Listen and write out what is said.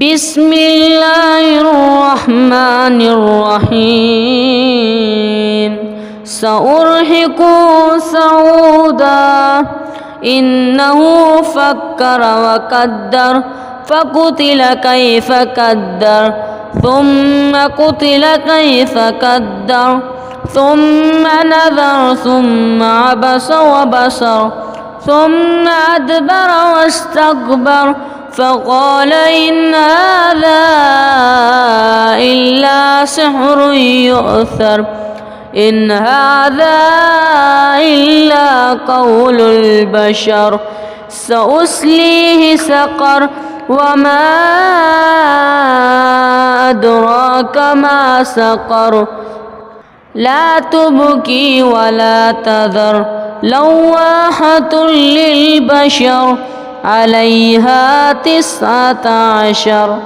بسم الله الرحمن الرحيم سأرهقه صعودا إنه فكر وقدر فقتل كيف قدر ثم قتل كيف قدر ثم نظر ثم عبس وبصر ثم أدبر واستكبر فقال إن هذا إلا سحر يؤثر إن هذا إلا قول البشر سأصليه سقر وما أدراك ما سقر لا تبكي ولا تذر لواحة للبشر عليها 19